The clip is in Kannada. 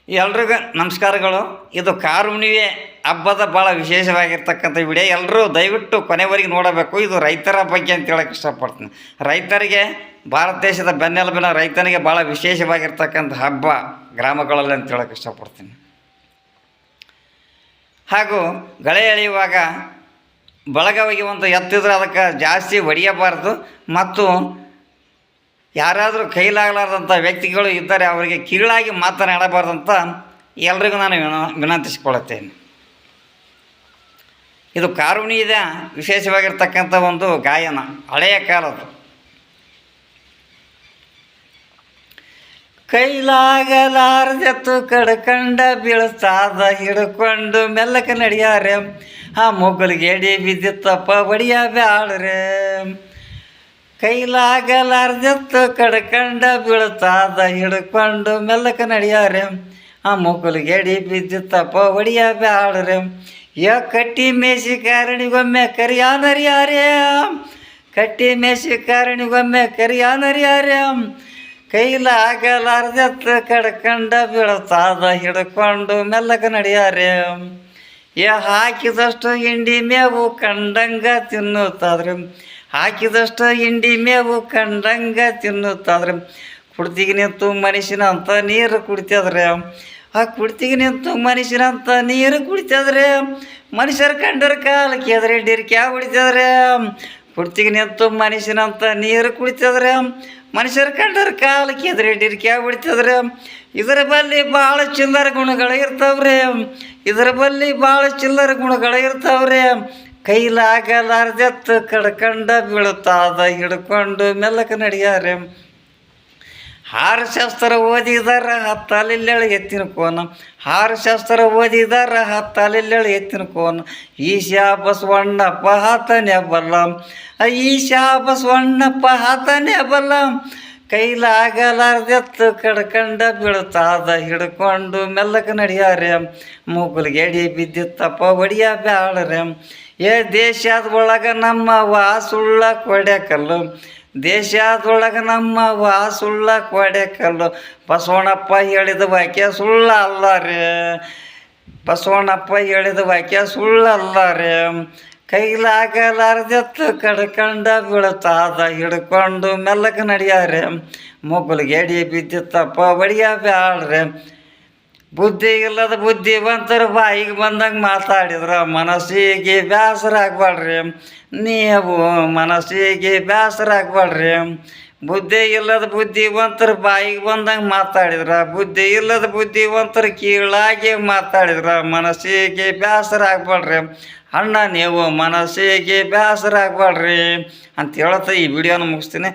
ಎಲ್ರಿಗೂ ನಮಸ್ಕಾರಗಳು. ಇದು ಕಾರುಣಿವೆ ಹಬ್ಬದ ಭಾಳ ವಿಶೇಷವಾಗಿರ್ತಕ್ಕಂಥ ವಿಡಿಯೋ. ಎಲ್ಲರೂ ದಯವಿಟ್ಟು ಕೊನೆವರೆಗೆ ನೋಡಬೇಕು. ಇದು ರೈತರ ಬಗ್ಗೆ ಅಂತ ಹೇಳೋಕ್ಕೆ ಇಷ್ಟಪಡ್ತೀನಿ. ರೈತರಿಗೆ ಭಾರತ ದೇಶದ ಬೆನ್ನೆಲುಬಿನ ರೈತನಿಗೆ ಭಾಳ ವಿಶೇಷವಾಗಿರ್ತಕ್ಕಂಥ ಹಬ್ಬ ಗ್ರಾಮಗಳಲ್ಲಿ ಅಂತ ಹೇಳೋಕ್ಕೆ ಇಷ್ಟಪಡ್ತೀನಿ. ಹಾಗೂ ಗಳೆ ಎಳೆಯುವಾಗ ಬಳಗವಾಗಿ ಒಂದು ಎತ್ತಿದ್ರೆ ಅದಕ್ಕೆ ಜಾಸ್ತಿ ಹೊಡೆಯಬಾರ್ದು. ಮತ್ತು ಯಾರಾದರೂ ಕೈಲಾಗಲಾರ್ದಂಥ ವ್ಯಕ್ತಿಗಳು ಇದ್ದರೆ ಅವರಿಗೆ ಕೀಳಾಗಿ ಮಾತನಾಡಬಾರ್ದಂತ ಎಲ್ರಿಗೂ ನಾನು ವಿನಂತಿಸಿಕೊಳ್ಳುತ್ತೇನೆ. ಇದು ಕಾರುಣಿದ ವಿಶೇಷವಾಗಿರ್ತಕ್ಕಂಥ ಒಂದು ಗಾಯನ, ಹಳೆಯ ಕಾಲದ್ದು. ಕೈಲಾಗಲಾರದೆತ್ತು ಕಡ್ಕಂಡ ಬೀಳ್ತಾದ ಹಿಡ್ಕೊಂಡು ಮೆಲ್ಲಕ್ಕೆ ನಡಿಯಾರೆ, ಆ ಮೊಗಲಿಗೆ ಎಡಿ ಬಿದ್ದಿತ್ತಪ್ಪ ಒಡಿಯ ಬ್ಯಾಳ್ರೆ. ಕೈಲಾಗಲಾರ್ದೆತ್ತು ಕಡ್ಕಂಡ ಬೀಳ್ತಾದ ಹಿಡ್ಕೊಂಡು ಮೆಲ್ಲಕ್ಕೆ ನಡಿಯಾರೆ, ಆ ಮೊಗಲಿಗೆ ಎಡಿ ಬಿದ್ದಿತ್ತಪ್ಪ ಒಡಿಯ ಬ್ಯಾಳ್ರೆ. ಕಟ್ಟಿ ಮೇಸಿ ಕಾರಣಿಗೊಮ್ಮೆ ಕರಿಯಾನರಿಯಾರೆ, ಕಟ್ಟಿ ಮೇಸಿ ಕಾರಣಿಗೊಮ್ಮೆ ಕರಿಯಾನರಿಯಾರೆ. ಕೈಲಾಗಲಾರ್ದೆತ್ತು ಕಡ್ಕಂಡ ಬೀಳ್ತಾದ ಹಿಡ್ಕೊಂಡು ಮೆಲ್ಲಕ್ಕೆ ನಡಿಯಾರೆ. ಹಾಕಿದಷ್ಟು ಹಿಂಡಿ ಮೇವು ಕಂಡಂಗ ತಿನ್ನುತ್ತಾದ್ರೆ, ಹಾಕಿದಷ್ಟು ಹಿಂಡಿ ಮೇವು ಕಂಡಂಗ ತಿನ್ನುತ್ತಾದ್ರೆ. ಕುಡ್ತಿಗೆ ನಿಂತು ಮನುಷ್ಯನಂತ ನೀರು ಕುಡಿತದ್ರೆ, ಆ ಕುಡ್ತಿಗೆ ನಿಂತು ಮನುಷ್ಯನಂತ ನೀರು ಕುಡಿತದ್ರೆ. ಮನುಷ್ಯರ ಕಂಡರ ಕಾಲಕ್ಕೆ ಎದ್ರೆ ಡಿರ್ಕ್ಯಾ ಹೊಡಿತದ್ರೆ. ಕುಡ್ತಿಗೆ ನಿಂತು ಮನುಷ್ಯನಂತ ನೀರು ಕುಡಿತದ್ರೆ, ಮನುಷ್ಯರ ಕಂಡರ ಕಾಲಕ್ಕೆ ಎದ್ರೆ ಡಿರ್ಕ್ಯಾ ಹೊಡಿತದ್ರೆ. ಇದರ ಬಲ್ಲಿ ಭಾಳ ಚಿಲ್ಲರ ಗುಣಗಳು ಇರ್ತಾವ್ರೆ, ಇದರ ಬಲ್ಲಿ ಭಾಳ ಚಿಲ್ಲರ ಗುಣಗಳು ಇರ್ತಾವ್ರೆ. ಕೈಲಾಗಲಾರ್ದೆತ್ತು ಕಡ್ಕಂಡ ಬೀಳುತ್ತಾದ ಹಿಡ್ಕೊಂಡು ಮೆಲ್ಲಕ್ಕೆ ನಡಿಯಾರೆ. ಹಾರಶಾಸ್ತ್ರ ಓದಿದಾರ ಹತ್ತಲಿಲ್ಲೆಳು ಎತ್ತಿನ ಕೋನ, ಹಾರಶಾಸ್ತ್ರ ಓದಿದಾರ ಹತ್ತಲಿಲ್ಲೆಳು ಎತ್ತಿನ ಕೋನ. ಈಶಾ ಬಸವಣ್ಣಪ್ಪ ಹಾತನೇ ಬಲ್ಲ, ಈಶಾ ಬಸವಣ್ಣಪ್ಪ ಹಾತನೇ ಬಲ್ಲ. ಕೈಲಾಗಲಾರ್ದೆತ್ತು ಕಡ್ಕಂಡ ಬೀಳ್ತಾದ ಹಿಡ್ಕೊಂಡು ಮೆಲ್ಲಕ್ಕೆ ನಡಿಯಾರೆ, ಮೂಗುಲಿಗೆ ಎಡಿ ಬಿದ್ದಿತ್ತಪ್ಪ ಒಡಿಯ ಬ್ಯಾಳ್ರೆ. ದೇಶದೊಳಗೆ ನಮ್ಮ ವಾಸುಳ್ಳ ಕೊಡೆಕಲ್ಲು, ದೇಶದೊಳಗೆ ನಮ್ಮ ವಾಸುಳ್ಳ ಕೊಡೆಕಲ್ಲು. ಬಸವಣ್ಣಪ್ಪ ಹೇಳಿದ ವಾಕ್ಯ ಸುಳ್ಳಲ್ಲ ರೇ, ಬಸವಣ್ಣಪ್ಪ ಹೇಳಿದ ವಾಕ್ಯ ಸುಳ್ಳಲ್ಲ ರೇ. ಕೈಲಾಗಲಾರ್ದೆತ್ತು ಕಡ್ಕಂಡ ಬೀಳ್ತಾದ ಹಿಡ್ಕೊಂಡು ಮೆಲ್ಲಕ್ಕೆ ನಡಿಯಾರೆ, ಮೊಗಲಿಗೆ ಎಡಿ ಬಿದ್ದಿತ್ತಪ್ಪ ಒಡಿಯ ಬ್ಯಾಳ್ರೆ. ಬುದ್ಧಿ ಇಲ್ಲದ ಬುದ್ಧಿವಂತರು ಬಾಯಿಗೆ ಬಂದಂಗೆ ಮಾತಾಡಿದ್ರೆ ಮನಸ್ಸಿಗೆ ಬೇಸರ ಆಗ್ಬಾಡ್ರಿ, ನೀವು ಮನಸ್ಸಿಗೆ ಬೇಸರ ಆಗ್ಬಾಡ್ರಿ. ಬುದ್ಧಿ ಇಲ್ಲದ ಬುದ್ಧಿವಂತರು ಬಾಯಿಗೆ ಬಂದಂಗೆ ಮಾತಾಡಿದ್ರೆ, ಬುದ್ಧಿ ಇಲ್ಲದ ಬುದ್ಧಿವಂತರು ಕೀಳಾಗಿ ಮಾತಾಡಿದ್ರೆ ಮನಸ್ಸಿಗೆ ಬೇಸರ ಆಗ್ಬಾಡ್ರಿ. ಅಣ್ಣ ನೀವು ಮನಸ್ಸಿಗೆ ಬೇಸರ ಆಗ್ಬಾಡ್ರಿ ಅಂತ ಹೇಳ್ತಾ ಈ ವಿಡಿಯೋನ ಮುಗಿಸ್ತೀನಿ.